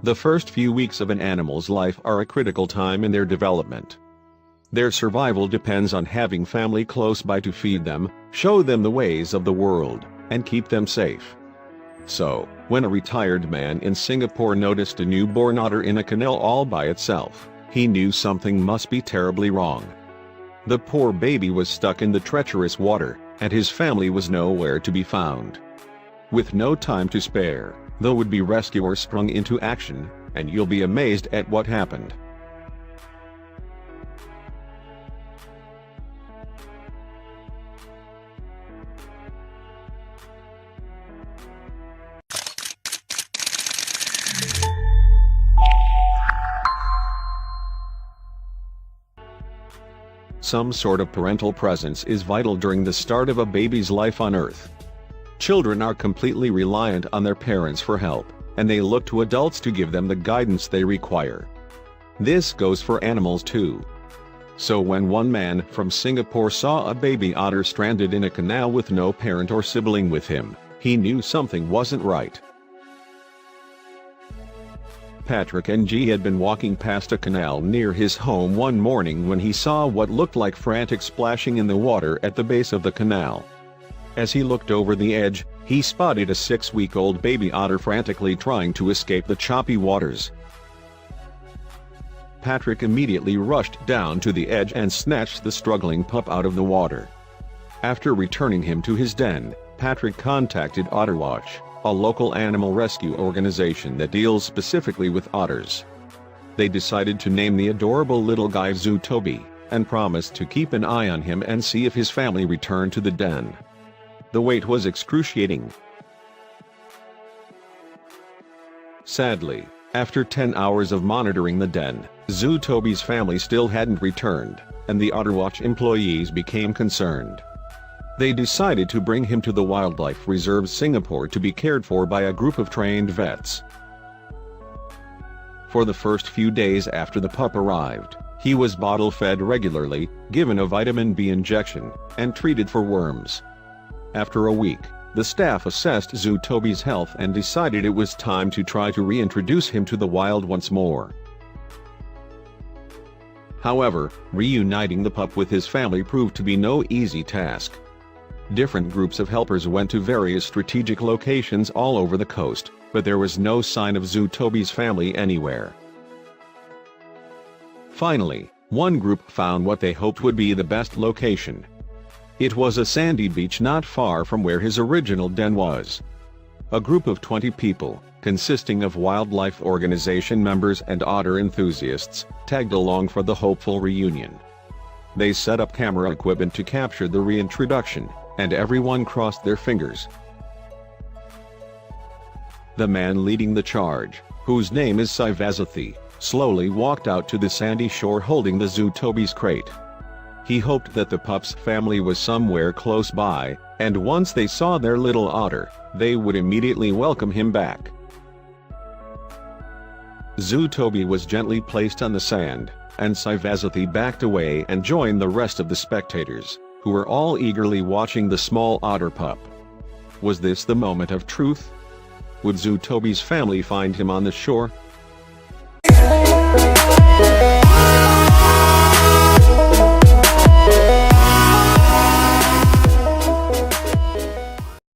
The first few weeks of an animal's life are a critical time in their development. Their survival depends on having family close by to feed them, show them the ways of the world, and keep them safe. So, when a retired man in Singapore noticed a newborn otter in a canal all by itself, he knew something must be terribly wrong. The poor baby was stuck in the treacherous water, and his family was nowhere to be found. With no time to spare, the would-be rescuer sprung into action, and you'll be amazed at what happened. Some sort of parental presence is vital during the start of a baby's life on Earth. Children are completely reliant on their parents for help, and they look to adults to give them the guidance they require. This goes for animals too. So when one man from Singapore saw a baby otter stranded in a canal with no parent or sibling with him, he knew something wasn't right. Patrick Ng had been walking past a canal near his home one morning when he saw what looked like frantic splashing in the water at the base of the canal. As he looked over the edge, he spotted a 6-week-old baby otter frantically trying to escape the choppy waters. Patrick immediately rushed down to the edge and snatched the struggling pup out of the water. After returning him to his den, Patrick contacted OtterWatch, a local animal rescue organization that deals specifically with otters. They decided to name the adorable little guy Zootobi, and promised to keep an eye on him and see if his family returned to the den. The wait was excruciating. Sadly, after 10 hours of monitoring the den, Zootobi's family still hadn't returned, and the OtterWatch employees became concerned. They decided to bring him to the Wildlife Reserve Singapore to be cared for by a group of trained vets. For the first few days after the pup arrived, he was bottle-fed regularly, given a vitamin B injection, and treated for worms. After a week, the staff assessed Zootobi's health and decided it was time to try to reintroduce him to the wild once more. However, reuniting the pup with his family proved to be no easy task. Different groups of helpers went to various strategic locations all over the coast, but there was no sign of Zootobi's family anywhere. Finally, one group found what they hoped would be the best location. It was a sandy beach not far from where his original den was. A group of 20 people, consisting of wildlife organization members and otter enthusiasts, tagged along for the hopeful reunion. They set up camera equipment to capture the reintroduction, and everyone crossed their fingers. The man leading the charge, whose name is Sivasathi, slowly walked out to the sandy shore holding the Zootobi's crate. He hoped that the pup's family was somewhere close by, and once they saw their little otter, they would immediately welcome him back. Zootobi was gently placed on the sand, and Sivasathi backed away and joined the rest of the spectators, who were all eagerly watching the small otter pup. Was this the moment of truth? Would Zootobi's family find him on the shore,